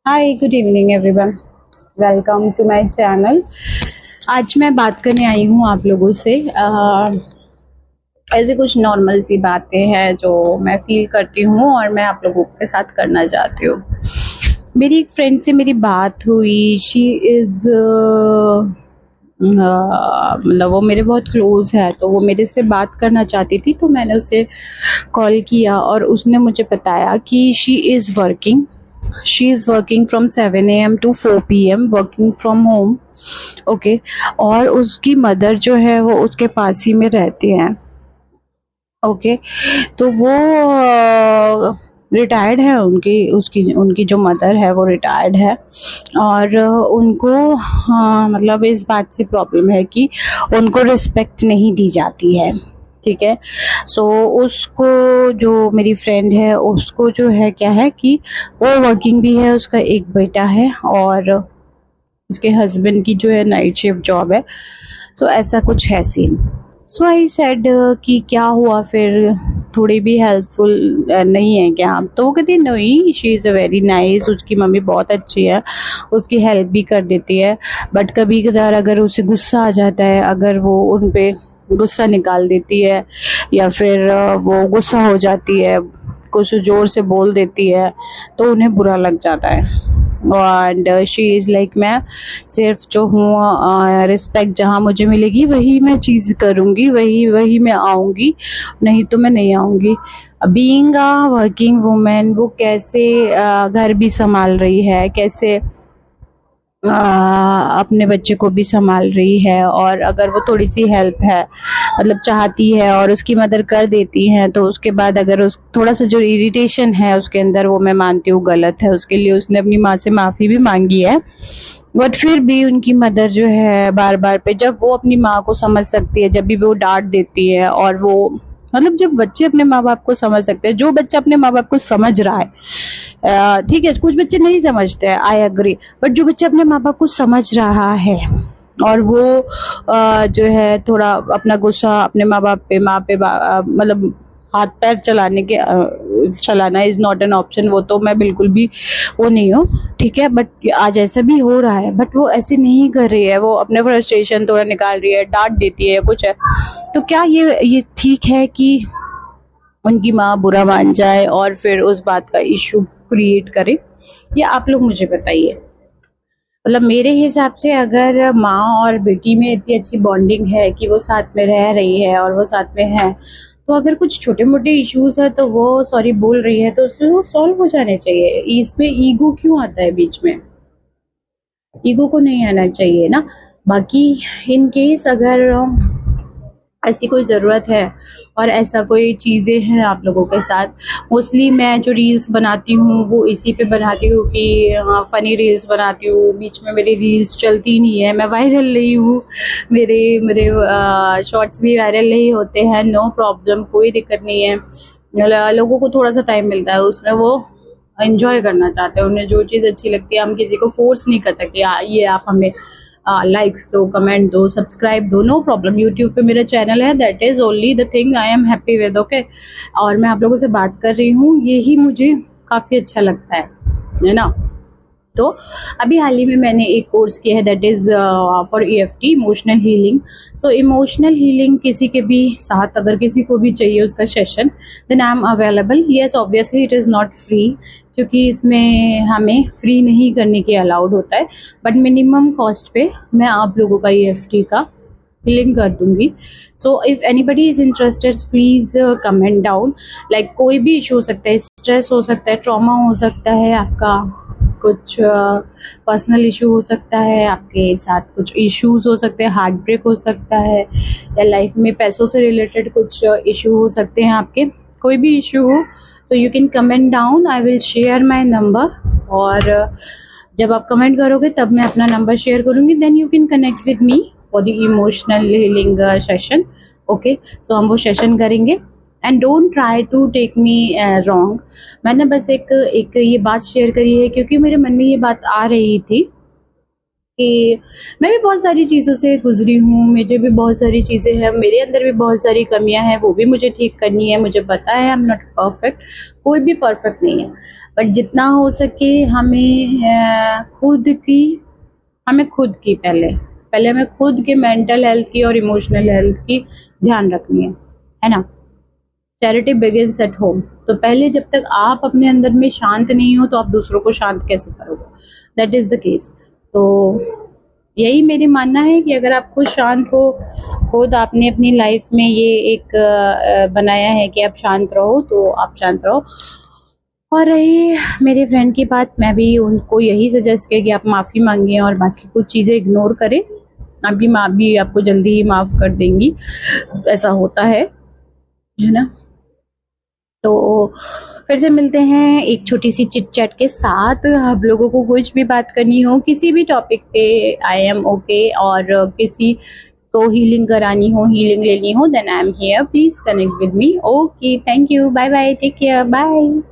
Hi, good evening everyone. Welcome to my channel. आज मैं बात करने आई हूँ आप लोगों से। ऐसे कुछ नॉर्मल सी बातें हैं जो मैं फील करती हूँ और मैं आप लोगों के साथ करना चाहती हूँ। मेरी एक फ्रेंड से मेरी बात हुई। शी इज़ मतलब वो मेरे बहुत क्लोज है, तो वो मेरे से बात करना चाहती थी, तो मैंने उसे कॉल किया और उसने मुझे बताया कि she is working from 7 AM to 4 PM, working from home. Okay. और उसकी मदर जो है वो उसके पास ही में रहती हैं। ओके। तो वो रिटायर्ड है, उनकी उसकी उनकी जो मदर है वो रिटायर्ड है। और उनको मतलब इस बात से प्रॉब्लम है कि उनको रिस्पेक्ट नहीं दी जाती है। ठीक है। सो उसको, जो मेरी फ्रेंड है, उसको जो है क्या है कि वो वर्किंग भी है, उसका एक बेटा है और उसके हस्बैंड की जो है नाइट शिफ्ट जॉब है। सो ऐसा कुछ है सीन। सो आई सेड कि क्या हुआ फिर, थोड़ी भी हेल्पफुल नहीं है क्या? तो वो कहती नहीं, she is a very nice, उसकी मम्मी बहुत अच्छी है, उसकी हेल्प भी कर देती है। बट कभी कदार अगर उसे गुस्सा आ जाता है, अगर वो उन पे गुस्सा निकाल देती है या फिर वो गुस्सा हो जाती है, कुछ ज़ोर से बोल देती है, तो उन्हें बुरा लग जाता है। एंड शी इज़ लाइक, मैं सिर्फ जो हूँ रिस्पेक्ट जहाँ मुझे मिलेगी वही मैं चीज़ करूँगी, वही वही मैं आऊँगी, नहीं तो मैं नहीं आऊँगी। बीइंग अ वर्किंग वुमेन, वो कैसे घर भी संभाल रही है, कैसे अपने बच्चे को भी संभाल रही है, और अगर वो थोड़ी सी हेल्प है, मतलब चाहती है और उसकी मदर कर देती हैं, तो उसके बाद अगर उस थोड़ा सा जो इरिटेशन है उसके अंदर, वो मैं मानती हूँ गलत है, उसके लिए उसने अपनी माँ से माफ़ी भी मांगी है। बट फिर भी उनकी मदर जो है बार बार पे, जब वो अपनी माँ को समझ सकती है, जब भी वो डांट देती है, और वो मतलब जब बच्चे अपने माँ बाप को समझ सकते हैं, जो बच्चा अपने माँ बाप को समझ रहा है, ठीक है, कुछ बच्चे नहीं समझते हैं, आई एग्री, बट जो बच्चा अपने माँ बाप को समझ रहा है और वो जो है थोड़ा अपना गुस्सा अपने माँ बाप पे, माँ पे मतलब हाथ पैर चलाना इज नॉट एन ऑप्शन, वो तो मैं बिल्कुल भी वो नहीं हूँ। ठीक है, बट आज ऐसा भी हो रहा है, बट वो ऐसे नहीं कर रही है, वो अपने फ्रस्ट्रेशन थोड़ा निकाल रही है, डांट देती है, कुछ है। तो क्या ये ठीक है कि उनकी माँ बुरा मान जाए और फिर उस बात का इशू क्रिएट करे? ये आप लोग मुझे बताइए। मतलब मेरे हिसाब से अगर माँ और बेटी में इतनी अच्छी बॉन्डिंग है कि वो साथ में रह रही है और वो साथ में है, तो अगर कुछ छोटे मोटे इश्यूज है तो वो सॉरी बोल रही है, तो उससे वो सॉल्व हो जाने चाहिए। इसमें ईगो क्यों आता है बीच में? ईगो को नहीं आना चाहिए ना। बाकी इन केस अगर ऐसी कोई ज़रूरत है और ऐसा कोई चीज़ें हैं आप लोगों के साथ, मोस्टली मैं जो रील्स बनाती हूँ वो इसी पे बनाती हूँ कि हाँ, फ़नी रील्स बनाती हूँ। बीच में मेरी रील्स चलती नहीं है, मैं वायरल नहीं हूँ, मेरे मेरे शॉर्ट्स भी वायरल नहीं होते हैं, नो प्रॉब्लम, कोई दिक्कत नहीं है। लोगों को थोड़ा सा टाइम मिलता है, उसमें वो एंजॉय करना चाहते हैं, उन्हें जो चीज़ अच्छी लगती है, हम किसी को फोर्स नहीं कर सकते ये आप हमें लाइक्स दो, कमेंट दो, सब्सक्राइब दो, नो प्रॉब्लम। यूट्यूब पे मेरा चैनल है, that is only the thing I am happy with. Okay. और मैं आप लोगों से बात कर रही हूँ, यही मुझे काफ़ी अच्छा लगता है ना। तो अभी हाल ही में मैंने एक कोर्स किया है, that is for EFT, emotional healing. तो इमोशनल हीलिंग किसी के भी साथ अगर किसी को भी चाहिए उसका session, then I am available. Yes, obviously it is not free, क्योंकि इसमें हमें फ्री नहीं करने के अलाउड होता है, बट मिनिमम कॉस्ट पे मैं आप लोगों का EFT का हीलिंग कर दूंगी। So if anybody is interested, please comment down. Like कोई भी इशू हो सकता है, स्ट्रेस हो सकता है, ट्रॉमा हो सकता है, आपका कुछ पर्सनल इशू हो सकता है, आपके साथ कुछ इश्यूज हो सकते हैं, हार्ट ब्रेक हो सकता है, या लाइफ में पैसों से रिलेटेड कुछ इशू हो सकते हैं आपके, कोई भी इशू हो, so you can comment down, I will share my number. और जब आप कमेंट करोगे तब मैं अपना नंबर शेयर करूँगी, then you can connect with me for the emotional healing session. Okay. So हम वो सेशन करेंगे, and don't try to take me wrong. मैंने बस एक एक ये बात शेयर करी है क्योंकि मेरे मन में ये बात आ रही थी कि मैं भी बहुत सारी चीज़ों से गुजरी हूँ, मुझे भी बहुत सारी चीज़ें हैं, मेरे अंदर भी बहुत सारी कमियां हैं, वो भी मुझे ठीक करनी है। मुझे पता है आई एम नॉट परफेक्ट, कोई भी परफेक्ट नहीं है, बट जितना हो सके हमें खुद की पहले हमें खुद के मेंटल हेल्थ की और इमोशनल हेल्थ की ध्यान रखनी है ना। Charity begins at home. तो पहले जब तक आप अपने अंदर में शांत नहीं हो तो आप दूसरों को शांत कैसे करोगे? That is the case. तो यही मेरी मानना है कि अगर आप खुद शांत हो, खुद आपने अपनी लाइफ में ये एक बनाया है कि आप शांत रहो, तो आप शांत रहो। और रही मेरे फ्रेंड की बात, मैं भी उनको यही सजेस्ट किया कि आप माफ़ी मांगिए और बाकी कुछ चीज़ें इग्नोर करें। आपकी माँ भी आपको जल्दी ही माफ़ कर देंगी, ऐसा होता है ना। तो फिर से मिलते हैं एक छोटी सी चिट चैट के साथ। आप लोगों को कुछ भी बात करनी हो किसी भी टॉपिक पे, आई एम ओके। और किसी को हीलिंग करानी हो, हीलिंग लेनी हो, then I am here, please connect with me. Okay, thank you, bye bye, take care, bye.